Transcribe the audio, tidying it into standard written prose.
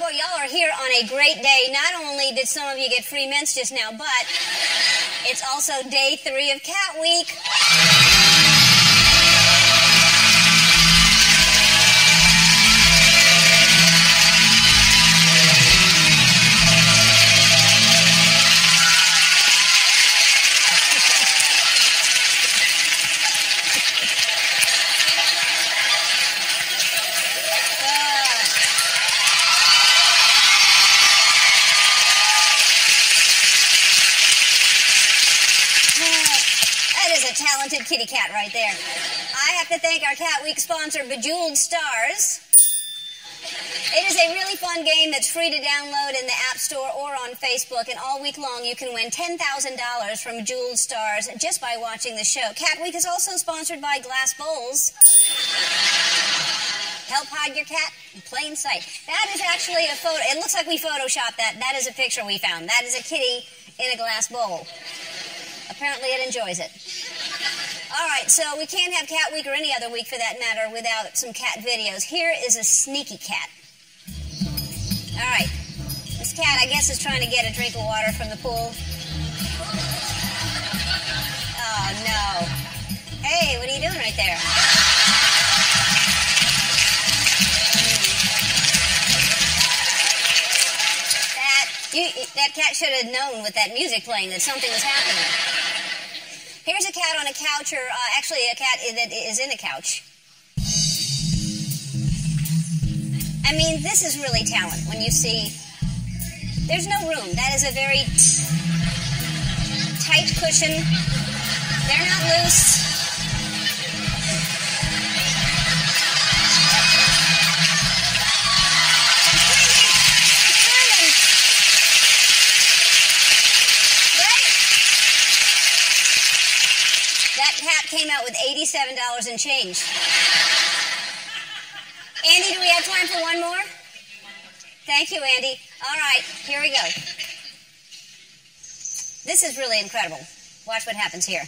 boy, y'all are here on a great day. Not only did some of you get free mints just now, but it's also day 3 of Cat Week. Talented kitty cat right there. I have to thank our Cat Week sponsor, Bejeweled Stars. It is a really fun game that's free to download in the App Store or on Facebook, and all week long you can win $10,000 from Bejeweled Stars just by watching the show. Cat Week is also sponsored by Glass Bowls. Help hide your cat in plain sight. That is actually a photo. It looks like we photoshopped that. That is a picture we found. That is a kitty in a glass bowl. Apparently it enjoys it. All right, so we can't have Cat Week or any other week for that matter without some cat videos. Here is a sneaky cat. All right, this cat, I guess, is trying to get a drink of water from the pool. Oh, no. Hey, what are you doing right there? That cat should have known with that music playing that something was happening. Here's a cat on a couch, or actually a cat that is in a couch. I mean, this is really talent when you see... There's no room. That is a very tight cushion. They're not loose. Came out with $87 in change. Andy, do we have time for one more? Thank you, Andy. All right, here we go. This is really incredible. Watch what happens here.